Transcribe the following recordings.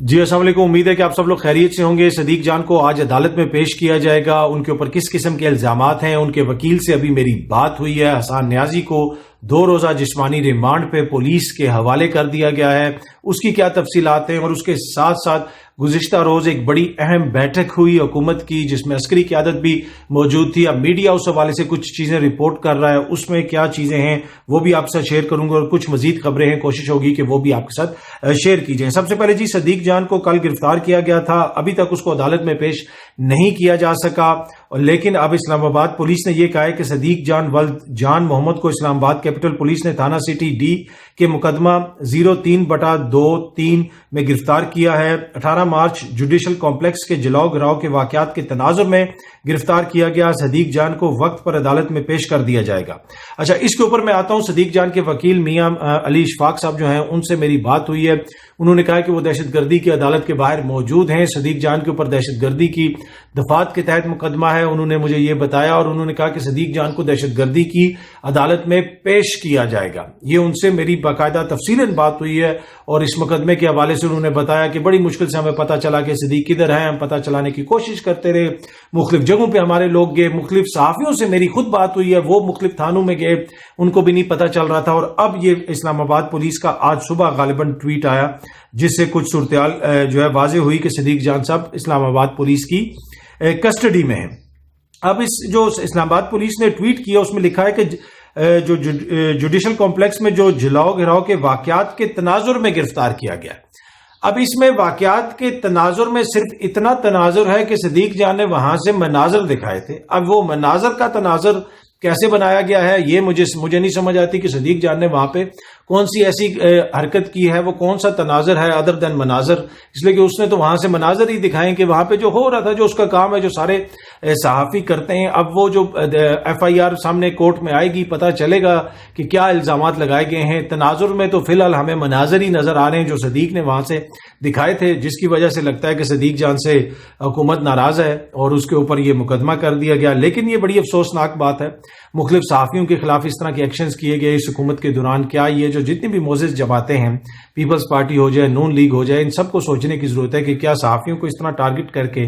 جی السلام علیکم، امید ہے کہ آپ سب لوگ خیریت سے ہوں گے۔ صدیق جان کو آج عدالت میں پیش کیا جائے گا۔ ان کے اوپر کس قسم کے الزامات ہیں، ان کے وکیل سے ابھی میری بات ہوئی ہے۔ حسان نیازی کو 2 روزہ جسمانی ریمانڈ پہ پولیس کے حوالے کر دیا گیا ہے۔ اس کی کیا تفصیلات ہیں، اور اس کے ساتھ ساتھ گزشتہ روز ایک بڑی اہم بیٹھک ہوئی حکومت کی جس میں عسکری قیادت بھی موجود تھی۔ اب میڈیا اس حوالے سے کچھ چیزیں رپورٹ کر رہا ہے، اس میں کیا چیزیں ہیں وہ بھی آپ سے شیئر کروں گا، اور کچھ مزید خبریں ہیں، کوشش ہوگی کہ وہ بھی آپ کے ساتھ شیئر کی جائیں۔ سب سے پہلے جی، صدیق جان کو کل گرفتار کیا گیا تھا، ابھی تک اس کو عدالت میں پیش نہیں کیا جا سکا، لیکن اب اسلام آباد پولیس نے یہ کہا ہے کہ صدیق جان ولد جان محمد کو اسلام آباد کیپٹل پولیس نے تھانہ سٹی ڈی کے مقدمہ 03/23 میں گرفتار کیا ہے۔ 18 مارچ جوڈیشل کمپلیکس کے جلاؤ گراؤ کے واقعات کے تناظر میں گرفتار کیا گیا۔ صدیق جان کو وقت پر عدالت میں پیش کر دیا جائے گا۔ اچھا، اس کے اوپر میں آتا ہوں۔ صدیق جان کے وکیل میاں علی اشفاق صاحب جو ہیں، ان سے میری بات ہوئی ہے۔ انہوں نے کہا کہ وہ دہشت گردی کی عدالت کے باہر موجود ہیں۔ صدیق جان کے اوپر دہشت گردی کی دفعات کے تحت مقدمہ ہے، انہوں نے مجھے یہ بتایا، اور انہوں نے کہا کہ صدیق جان کو دہشت گردی کی عدالت میں پیش کیا جائے گا۔ یہ ان سے میری باقاعدہ تفصیلاً بات ہوئی ہے، اور اس مقدمے کے حوالے سے انہوں نے بتایا کہ بڑی مشکل سے ہمیں پتہ چلا کہ صدیق کدھر ہیں، ہم پتہ چلانے کی کوشش کرتے رہے، مختلف جگہوں پہ ہمارے لوگ گئے، مختلف صحافیوں سے میری خود بات ہوئی ہے، وہ مختلف تھانوں میں گئے، ان کو بھی نہیں پتہ چل رہا تھا۔ اور اب یہ اسلام آباد پولیس کا آج صبح غالباً ٹویٹ آیا جس سے کچھ صورتحال جو ہے واضح ہوئی کہ صدیق جان صاحب اسلام آباد پولیس کی کسٹڈی میں ہیں۔ اب اس جو اسلام آباد پولیس نے ٹویٹ کیا اس میں لکھا ہے کہ جو جوڈیشل کمپلیکس میں جو جلاؤ گراؤ کے واقعات کے تناظر میں گرفتار کیا گیا۔ اب اس میں واقعات کے تناظر میں صرف اتنا تناظر ہے کہ صدیق جان نے وہاں سے مناظر دکھائے تھے۔ اب وہ مناظر کا تناظر کیسے بنایا گیا ہے یہ مجھے نہیں سمجھ آتی کہ صدیق جان نے وہاں پہ کون سی ایسی حرکت کی ہے، وہ کون سا تناظر ہے ادر دین مناظر، اس لیے کہ اس نے تو وہاں سے مناظر ہی دکھائیں کہ وہاں پہ جو ہو رہا تھا، جو اس کا کام ہے، جو سارے صحافی کرتے ہیں۔ اب وہ جو FIR سامنے کورٹ میں آئے گی، پتہ چلے گا کہ کیا الزامات لگائے گئے ہیں۔ تناظر میں تو فی الحال ہمیں مناظر ہی نظر آ رہے ہیں جو صدیق نے وہاں سے دکھائے تھے، جس کی وجہ سے لگتا ہے کہ صدیق جان سے حکومت ناراض ہے اور اس کے اوپر یہ مقدمہ کر دیا گیا۔ لیکن یہ بڑی افسوسناک بات ہے، مختلف صحافیوں کے خلاف اس طرح کے ایکشنز کیے گئے اس حکومت کے دوران۔ کیا یہ جو جتنی بھی معزز جماعتیں ہیں، پیپلز پارٹی ہو جائے، نون لیگ ہو جائے، ان سب کو سوچنے کی ضرورت ہے کہ کیا صحافیوں کو اس طرح ٹارگٹ کر کے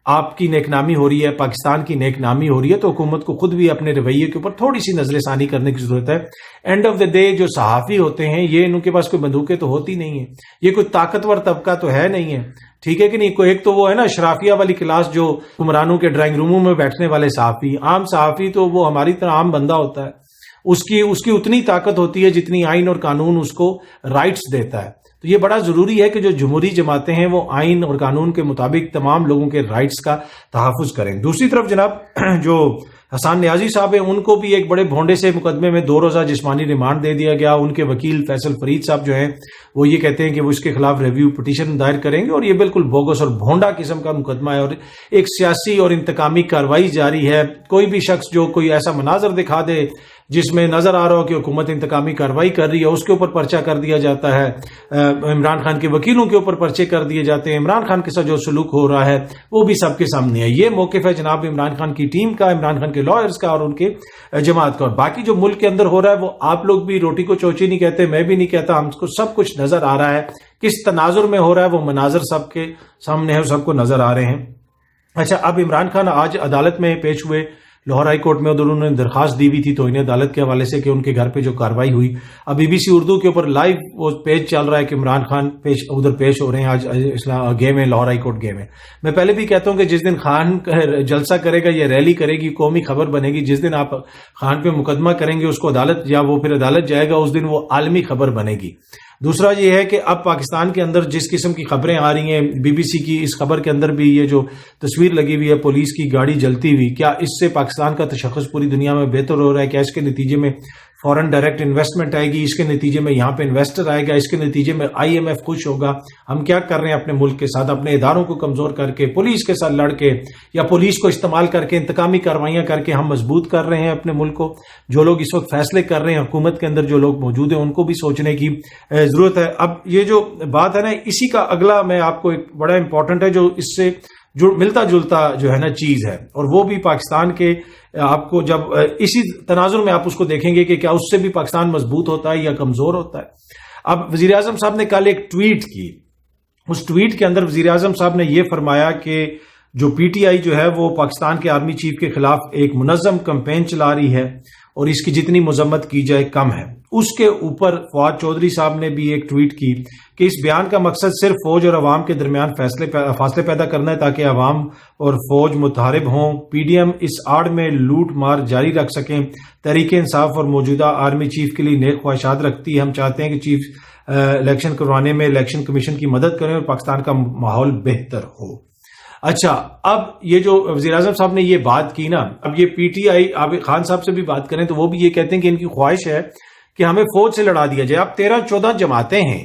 آپ کی نیک نامی ہو رہی ہے، پاکستان کی نیک نامی ہو رہی ہے، تو حکومت کو خود بھی اپنے رویے کے اوپر تھوڑی سی نظر ثانی کرنے کی ضرورت ہے۔ اینڈ آف دا ڈے جو صحافی ہوتے ہیں، یہ ان کے پاس کوئی بندوقیں تو ہوتی نہیں ہیں، یہ کوئی طاقتور طبقہ تو ہے نہیں ہے، ٹھیک ہے کہ نہیں۔ ایک تو وہ ہے نا اشرافیہ والی کلاس، جو حکمرانوں کے ڈرائنگ روموں میں بیٹھنے والے صحافی۔ عام صحافی تو وہ ہماری طرح عام بندہ ہوتا ہے، اس کی اتنی طاقت ہوتی ہے جتنی آئین اور قانون اس کو رائٹس دیتا ہے۔ تو یہ بڑا ضروری ہے کہ جو جمہوری جماعتیں ہیں وہ آئین اور قانون کے مطابق تمام لوگوں کے رائٹس کا تحفظ کریں۔ دوسری طرف جناب جو حسان نیازی صاحب ہیں، ان کو بھی ایک بڑے بھونڈے سے مقدمے میں 2 روزہ جسمانی ریمانڈ دے دیا گیا۔ ان کے وکیل فیصل فرید صاحب جو ہیں وہ یہ کہتے ہیں کہ وہ اس کے خلاف ریویو پٹیشن دائر کریں گے، اور یہ بالکل بوگس اور بھونڈا قسم کا مقدمہ ہے، اور ایک سیاسی اور انتقامی کارروائی جاری ہے۔ کوئی بھی شخص جو کوئی ایسا مناظر دکھا دے جس میں نظر آ رہا ہو کہ حکومت انتقامی کارروائی کر رہی ہے، اس کے اوپر پرچہ کر دیا جاتا ہے۔ عمران خان کے وکیلوں کے اوپر پرچے کر دیے جاتے ہیں۔ عمران خان کے ساتھ جو سلوک ہو رہا ہے وہ بھی سب کے سامنے ہے۔ یہ موقف ہے جناب عمران خان کی ٹیم کا، عمران خان کے لائرز کا اور ان کے جماعت کا، اور باقی جو ملک کے اندر ہو رہا ہے وہ آپ لوگ بھی روٹی کو چوچی نہیں کہتے، میں بھی نہیں کہتا، ہم کو سب کچھ نظر آ رہا ہے۔ کس تناظر میں ہو رہا ہے وہ مناظر سب کے سامنے ہے، سب کو نظر آ رہے ہیں۔ اچھا، اب عمران خان آج عدالت میں پیش ہوئے لاہور ہائی کورٹ میں، ادھر انہوں نے درخواست دی ہوئی تھی توہین عدالت کے حوالے سے کہ ان کے گھر پہ جو کارروائی ہوئی۔ اب BBC اردو کے اوپر لائیو وہ پیج چل رہا ہے کہ عمران خان ادھر پیش ہو رہے ہیں، آج گئے میں لاہور ہائی کورٹ گئے میں۔ میں پہلے بھی کہتا ہوں کہ جس دن خان جلسہ کرے گا یا ریلی کرے گی، قومی خبر بنے گی، جس دن آپ خان پہ مقدمہ کریں گے اس کو عدالت، یا وہ پھر عدالت جائے گا، اس دن وہ عالمی خبر بنے گی۔ دوسرا یہ ہے کہ اب پاکستان کے اندر جس قسم کی خبریں آ رہی ہیں، BBC کی اس خبر کے اندر بھی یہ جو تصویر لگی ہوئی ہے پولیس کی گاڑی جلتی ہوئی، کیا اس سے پاکستان کا تشخص پوری دنیا میں بہتر ہو رہا ہے؟ کیا اس کے نتیجے میں فورن ڈائریکٹ انویسٹمنٹ آئے گی؟ اس کے نتیجے میں یہاں پہ انویسٹر آئے گا؟ اس کے نتیجے میں IMF خوش ہوگا؟ ہم کیا کر رہے ہیں اپنے ملک کے ساتھ؟ اپنے اداروں کو کمزور کر کے، پولیس کے ساتھ لڑ کے، یا پولیس کو استعمال کر کے، انتقامی کارروائیاں کر کے ہم مضبوط کر رہے ہیں اپنے ملک کو؟ جو لوگ اس وقت فیصلے کر رہے ہیں حکومت کے اندر، جو لوگ موجود ہیں، ان کو بھی سوچنے کی ضرورت ہے۔ اب یہ جو بات ہے نا، اسی کا اگلا میں آپ کو ایک بڑا امپورٹنٹ ہے جو اس سے ملتا جلتا جو ہے نا چیز ہے، اور وہ بھی پاکستان کے آپ کو جب اسی تناظر میں آپ اس کو دیکھیں گے کہ کیا اس سے بھی پاکستان مضبوط ہوتا ہے یا کمزور ہوتا ہے۔ اب وزیر اعظم صاحب نے کل ایک ٹویٹ کی، اس ٹویٹ کے اندر وزیر اعظم صاحب نے یہ فرمایا کہ جو پی ٹی آئی جو ہے وہ پاکستان کے آرمی چیف کے خلاف ایک منظم کمپین چلا رہی ہے اور اس کی جتنی مذمت کی جائے کم ہے۔ اس کے اوپر فواد چودھری صاحب نے بھی ایک ٹویٹ کی کہ اس بیان کا مقصد صرف فوج اور عوام کے درمیان فاصلے پیدا کرنا ہے تاکہ عوام اور فوج متحارب ہوں۔ پی ڈی ایم اس آڑ میں لوٹ مار جاری رکھ سکیں۔ تحریک انصاف اور موجودہ آرمی چیف کے لیے نیک خواہشات رکھتی ہے۔ ہم چاہتے ہیں کہ چیف الیکشن کروانے میں الیکشن کمیشن کی مدد کریں اور پاکستان کا ماحول بہتر ہو۔ اچھا، اب یہ جو وزیر اعظم صاحب نے یہ بات کی نا، اب یہ P T I Abid Khan صاحب سے بھی بات کریں تو وہ بھی یہ کہتے ہیں کہ ان کی خواہش ہے کہ ہمیں فوج سے لڑا دیا جائے۔ اب 13-14 جماعتیں ہیں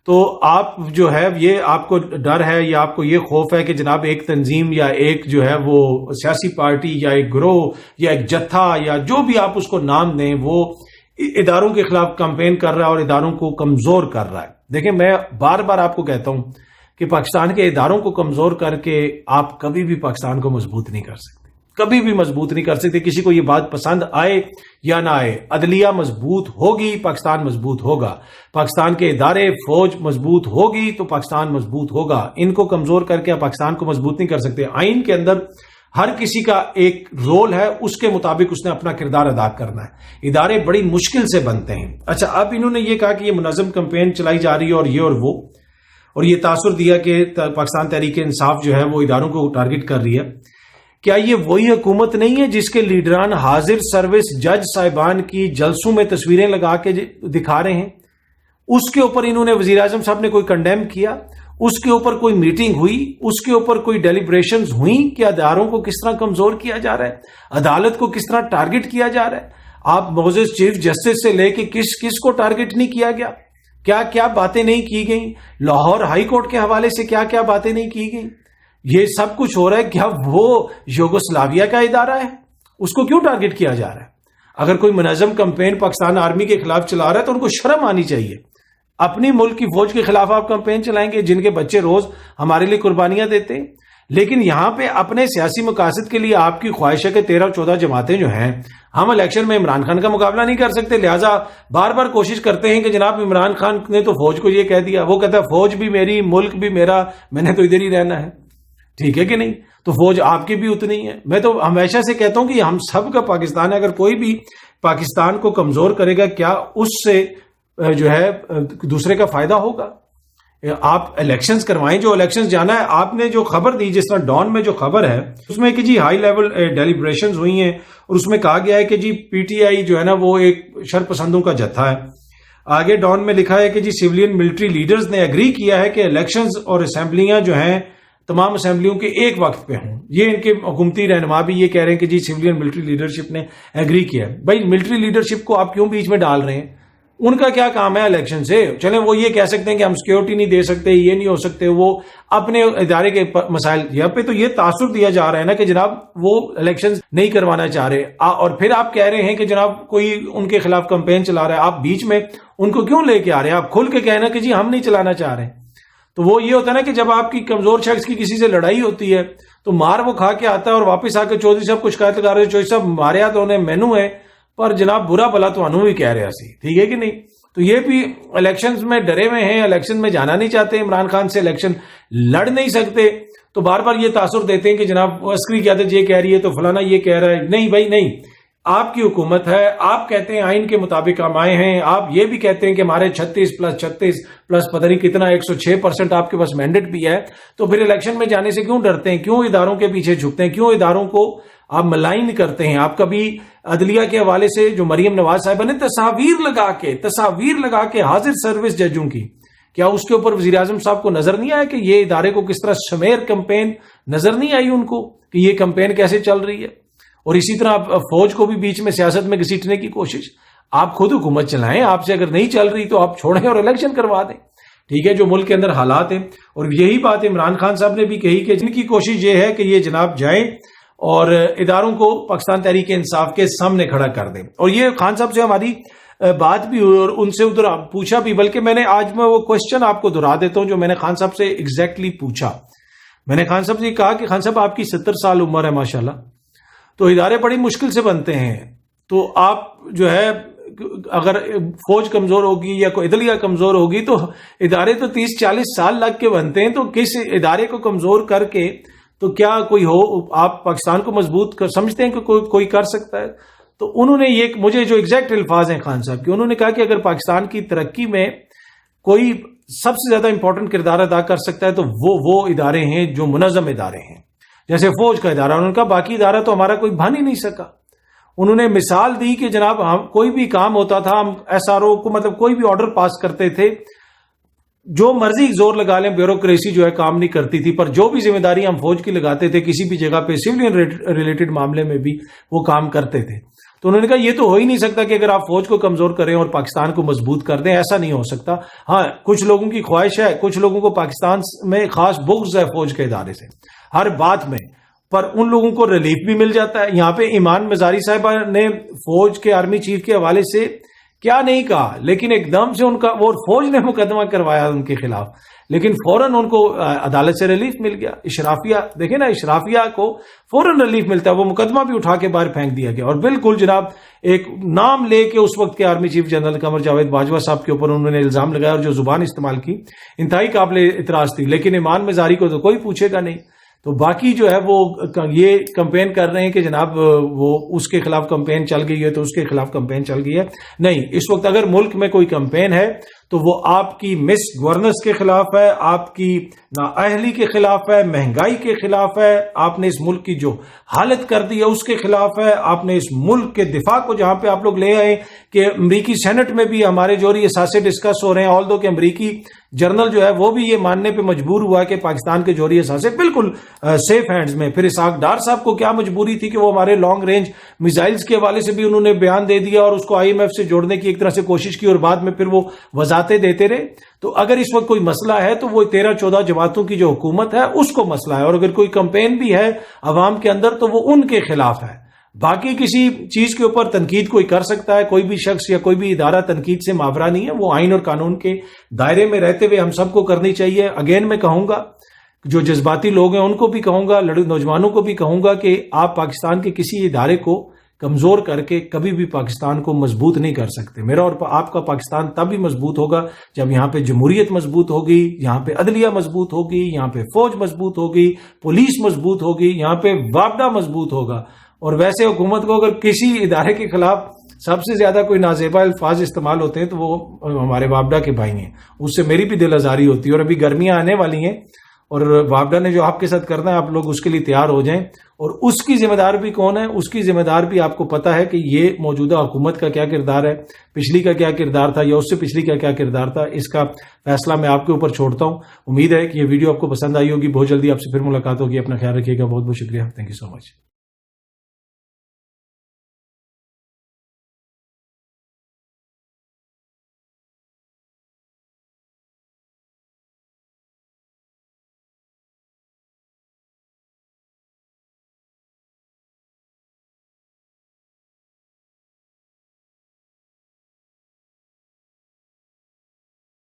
تو آپ جو ہے یہ آپ کو ڈر ہے یا آپ کو یہ خوف ہے کہ جناب ایک تنظیم یا ایک جو ہے وہ سیاسی پارٹی یا ایک گروہ یا ایک جتھا یا جو بھی آپ اس کو نام دیں وہ اداروں کے خلاف کمپین کر رہا ہے اور اداروں کو کمزور کر رہا ہے۔ دیکھیں، میں بار بار آپ کو کہتا ہوں کہ پاکستان کے اداروں کو کمزور کر کے آپ کبھی بھی پاکستان کو مضبوط نہیں کر سکتے، کبھی بھی مضبوط نہیں کر سکتے۔ کسی کو یہ بات پسند آئے یا نہ آئے، عدلیہ مضبوط ہوگی پاکستان مضبوط ہوگا، پاکستان کے ادارے فوج مضبوط ہوگی تو پاکستان مضبوط ہوگا۔ ان کو کمزور کر کے آپ پاکستان کو مضبوط نہیں کر سکتے۔ آئین کے اندر ہر کسی کا ایک رول ہے، اس کے مطابق اس نے اپنا کردار ادا کرنا ہے۔ ادارے بڑی مشکل سے بنتے ہیں۔ اچھا، اب انہوں نے یہ کہا کہ یہ منظم کمپین چلائی جا رہی ہے اور یہ اور وہ، اور یہ تاثر دیا کہ پاکستان تحریک انصاف جو ہے وہ اداروں کو ٹارگٹ کر رہی ہے۔ کیا یہ وہی حکومت نہیں ہے جس کے لیڈران حاضر سروس جج صاحبان کی جلسوں میں تصویریں لگا کے دکھا رہے ہیں؟ اس کے اوپر انہوں نے وزیر اعظم صاحب نے کوئی کنڈیم کیا؟ اس کے اوپر کوئی میٹنگ ہوئی؟ اس کے اوپر کوئی ڈیلیبریشنز ہوئیں کہ اداروں کو کس طرح کمزور کیا جا رہا ہے، عدالت کو کس طرح ٹارگٹ کیا جا رہا ہے؟ آپ موزز چیف جسٹس سے لے کے کس کو ٹارگٹ نہیں کیا گیا؟ کیا کیا باتیں نہیں کی گئیں؟ لاہور ہائی کورٹ کے حوالے سے کیا کیا باتیں نہیں کی گئیں؟ یہ سب کچھ ہو رہا ہے۔ کیا وہ یوگوسلاویا کا ادارہ ہے؟ اس کو کیوں ٹارگٹ کیا جا رہا ہے؟ اگر کوئی منظم کمپین پاکستان آرمی کے خلاف چلا رہا ہے تو ان کو شرم آنی چاہیے۔ اپنی ملک کی فوج کے خلاف آپ کمپین چلائیں گے جن کے بچے روز ہمارے لیے قربانیاں دیتے ہیں، لیکن یہاں پہ اپنے سیاسی مقاصد کے لیے آپ کی خواہش ہے کہ 13-14 جماعتیں جو ہیں ہم الیکشن میں عمران خان کا مقابلہ نہیں کر سکتے، لہٰذا بار بار کوشش کرتے ہیں کہ جناب عمران خان نے تو فوج کو یہ کہہ دیا، وہ کہتا ہے فوج بھی میری، ملک بھی میرا، میں نے تو ادھر ہی رہنا ہے۔ ٹھیک ہے کہ نہیں؟ تو فوج آپ کی بھی اتنی ہے۔ میں تو ہمیشہ سے کہتا ہوں کہ ہم سب کا پاکستان ہے، اگر کوئی بھی پاکستان کو کمزور کرے گا کیا اس سے جو ہے دوسرے کا فائدہ ہوگا؟ آپ الیکشنز کروائیں، جو الیکشنز جانا ہے۔ آپ نے جو خبر دی، جس طرح ڈان میں جو خبر ہے اس میں کہ جی ہائی لیول ڈیلیبریشنز ہوئی ہیں اور اس میں کہا گیا ہے کہ جی پی ٹی آئی جو ہے نا وہ ایک شرپسندوں کا جتھا ہے۔ آگے ڈان میں لکھا ہے کہ جی سیولین ملٹری لیڈرز نے ایگری کیا ہے کہ الیکشنز اور اسمبلیاں جو ہیں تمام اسمبلیوں کے ایک وقت پہ ہوں۔ یہ ان کے حکومتی رہنما بھی یہ کہہ رہے ہیں کہ جی سیولین ملٹری لیڈرشپ نے ایگری کیا ہے۔ بھائی ملٹری لیڈرشپ کو آپ کیوں بیچ میں ڈال رہے ہیں؟ ان کا کیا کام ہے الیکشن سے؟ چلیں وہ یہ کہہ سکتے ہیں کہ ہم سیکیورٹی نہیں دے سکتے، یہ نہیں ہو سکتے، وہ اپنے ادارے کے مسائل۔ یہاں پہ تو یہ تاثر دیا جا رہا ہے نا کہ جناب وہ الیکشن نہیں کروانا چاہ رہے، اور پھر آپ کہہ رہے ہیں کہ جناب کوئی ان کے خلاف کمپین چلا رہا ہے، آپ بیچ میں ان کو کیوں لے کے آ رہے ہیں؟ آپ کھل کے کہنا کہ جی ہم نہیں چلانا چاہ رہے۔ تو وہ یہ ہوتا ہے نا کہ جب آپ کی کمزور شخص کی کسی سے لڑائی ہوتی ہے تو مار وہ کھا کے آتا ہے اور واپس آ کے چودھری صاحب کو شکایت لگا رہے، چودھری صاحب ماریا تو انہیں مینو ہے پر جناب برا بلا تو انہوں بھی کہہ رہے سی، ٹھیک ہے کہ نہیں؟ تو یہ بھی الیکشنز میں ڈرے ہوئے ہیں، الیکشن میں جانا نہیں چاہتے، عمران خان سے الیکشن لڑ نہیں سکتے، تو بار بار یہ تاثر دیتے ہیں کہ جناب عسکری قیادت یہ کہہ رہی ہے تو فلانا یہ کہہ رہا ہے۔ نہیں بھائی نہیں، آپ کی حکومت ہے، آپ کہتے ہیں آئین کے مطابق ہم آئے ہیں، آپ یہ بھی کہتے ہیں کہ ہمارے 36+36+ پتہ نہیں کتنا 106% آپ کے پاس مینڈیٹ بھی ہے، تو پھر الیکشن میں جانے سے کیوں ڈرتے ہیں؟ کیوں اداروں کے پیچھے جھکتے ہیں؟ کیوں اداروں کو آپ ملائن کرتے ہیں؟ آپ کبھی عدلیہ کے حوالے سے جو مریم نواز صاحبہ نے تصاویر لگا کے حاضر سروس ججوں کی، کیا اس کے اوپر وزیر اعظم صاحب کو نظر نہیں آیا کہ یہ ادارے کو کس طرح سمیر کمپین نظر نہیں آئی ان کو کہ یہ کمپین کیسے چل رہی ہے؟ اور اسی طرح فوج کو بھی بیچ میں سیاست میں گھسیٹنے کی کوشش۔ آپ خود حکومت چلائیں، آپ سے اگر نہیں چل رہی تو آپ چھوڑیں اور الیکشن کروا دیں، ٹھیک ہے، جو ملک کے اندر حالات ہیں۔ اور یہی بات عمران خان صاحب نے بھی کہی کہ جن کی کوشش یہ ہے کہ یہ جناب جائیں اور اداروں کو پاکستان تحریک انصاف کے سامنے کھڑا کر دیں۔ اور یہ خان صاحب سے ہماری بات بھی ہوئی اور ان سے ادھر پوچھا بھی، بلکہ میں نے آج میں وہ کوشچن آپ کو دہرا دیتا ہوں جو میں نے خان صاحب سے ایگزیکٹلی پوچھا۔ میں نے خان صاحب سے کہا کہ خان صاحب آپ کی 70 سال عمر ہے ماشاءاللہ، تو ادارے بڑی مشکل سے بنتے ہیں، تو آپ جو ہے اگر فوج کمزور ہوگی یا کوئی عدلیہ کمزور ہوگی تو ادارے تو 30-40 سال لگ کے بنتے ہیں، تو کس ادارے کو کمزور کر کے تو کیا کوئی ہو؟ آپ پاکستان کو مضبوط سمجھتے ہیں کہ کوئی کر سکتا ہے؟ تو انہوں نے یہ مجھے جو ایگزیکٹ الفاظ ہیں خان صاحب کے، انہوں نے کہا کہ اگر پاکستان کی ترقی میں کوئی سب سے زیادہ امپورٹنٹ کردار ادا کر سکتا ہے تو وہ ادارے ہیں جو منظم ادارے ہیں، جیسے فوج کا ادارہ۔ انہوں نے کہا باقی ادارہ تو ہمارا کوئی بن ہی نہیں سکا۔ انہوں نے مثال دی کہ جناب ہم کوئی بھی کام ہوتا تھا، ہم ایس آر او کو مطلب کوئی بھی آرڈر پاس کرتے تھے، جو مرضی زور لگا لیں بیوروکریسی جو ہے کام نہیں کرتی تھی، پر جو بھی ذمہ داری ہم فوج کی لگاتے تھے کسی بھی جگہ پہ سویلین ریلیٹڈ معاملے میں بھی وہ کام کرتے تھے۔ تو انہوں نے کہا یہ تو ہو ہی نہیں سکتا کہ اگر آپ فوج کو کمزور کریں اور پاکستان کو مضبوط کر دیں، ایسا نہیں ہو سکتا۔ ہاں کچھ لوگوں کی خواہش ہے، کچھ لوگوں کو پاکستان میں خاص بغض ہے فوج کے ادارے سے ہر بات میں، پر ان لوگوں کو ریلیف بھی مل جاتا ہے۔ یہاں پہ ایمان مزاری صاحبہ نے فوج کے آرمی چیف کے حوالے سے کیا نہیں کہا، لیکن ایک دم سے ان کا وہ فوج نے مقدمہ کروایا ان کے خلاف، لیکن فوراً ان کو عدالت سے ریلیف مل گیا۔ اشرافیہ دیکھیں نا، اشرافیہ کو فوراً ریلیف ملتا ہے، وہ مقدمہ بھی اٹھا کے باہر پھینک دیا گیا۔ اور بالکل جناب ایک نام لے کے اس وقت کے army chief general Qamar Javed Bajwa صاحب کے اوپر انہوں نے الزام لگایا، اور جو زبان استعمال کی انتہائی قابل اعتراض تھی، لیکن ایمان مزاری کو تو کوئی پوچھے گا نہیں۔ تو باقی جو ہے وہ یہ کمپین کر رہے ہیں کہ جناب وہ اس کے خلاف کمپین چل گئی ہے تو اس کے خلاف کمپین چل گئی ہے، نہیں۔ اس وقت اگر ملک میں کوئی کمپین ہے تو وہ آپ کی مس گورننس کے خلاف ہے، آپ کی نااہلی کے خلاف ہے، مہنگائی کے خلاف ہے، آپ نے اس ملک کی جو حالت کر دی ہے اس کے خلاف ہے، آپ نے اس ملک کے دفاع کو جہاں پہ آپ لوگ لے آئے کہ امریکی سینٹ میں بھی ہمارے جوہری اثاثے ڈسکس ہو رہے ہیں، آل دو کہ امریکی جرنل جو ہے وہ بھی یہ ماننے پہ مجبور ہوا کہ پاکستان کے جوہری اثاثے بالکل سیف ہینڈز میں۔ پھر اسحاق ڈار صاحب کو کیا مجبوری تھی کہ وہ ہمارے لانگ رینج میزائلز کے حوالے سے بھی انہوں نے بیان دے دیا اور اس کو آئی ایم ایف سے جوڑنے کی ایک طرح سے کوشش کی، اور بعد میں پھر وہ وضاحتیں دیتے رہے۔ تو اگر اس وقت کوئی مسئلہ ہے تو وہ 13-14 جماعتوں کی جو حکومت ہے اس کو مسئلہ ہے، اور اگر کوئی کمپین بھی ہے عوام کے اندر تو وہ ان کے خلاف ہے۔ باقی کسی چیز کے اوپر تنقید کوئی کر سکتا ہے، کوئی بھی شخص یا کوئی بھی ادارہ تنقید سے ماورا نہیں ہے، وہ آئین اور قانون کے دائرے میں رہتے ہوئے ہم سب کو کرنی چاہیے۔ اگین میں کہوں گا، جو جذباتی لوگ ہیں ان کو بھی کہوں گا، نوجوانوں کو بھی کہوں گا کہ آپ پاکستان کے کسی ادارے کو کمزور کر کے کبھی بھی پاکستان کو مضبوط نہیں کر سکتے۔ میرا اور آپ کا پاکستان تب بھی مضبوط ہوگا جب یہاں پہ جمہوریت مضبوط ہوگی، یہاں پہ عدلیہ مضبوط ہوگی، یہاں پہ فوج مضبوط ہوگی، پولیس مضبوط ہوگی، یہاں پہ وابڈہ مضبوط ہوگا۔ اور ویسے حکومت کو اگر کسی ادارے کے خلاف سب سے زیادہ کوئی نازیبا الفاظ استعمال ہوتے ہیں تو وہ ہمارے وابڈہ کے بھائی ہیں، اس سے میری بھی دل آزاری ہوتی ہے۔ اور ابھی گرمیاں آنے والی ہیں اور وابڈہ نے جو آپ کے ساتھ کرنا ہے آپ لوگ اس کے لیے تیار ہو جائیں، اور اس کی ذمہ دار بھی کون ہے؟ اس کی ذمہ دار بھی آپ کو پتا ہے کہ یہ موجودہ حکومت کا کیا کردار ہے، پچھلی کا کیا کردار تھا یا اس سے پچھلی کا کیا کردار تھا۔ اس کا فیصلہ میں آپ کے اوپر چھوڑتا ہوں۔ امید ہے کہ یہ ویڈیو آپ کو پسند آئی ہوگی۔ بہت جلدی آپ سے پھر ملاقات ہوگی۔ اپنا خیال رکھیے گا۔ بہت بہت شکریہ۔ Thank you so much.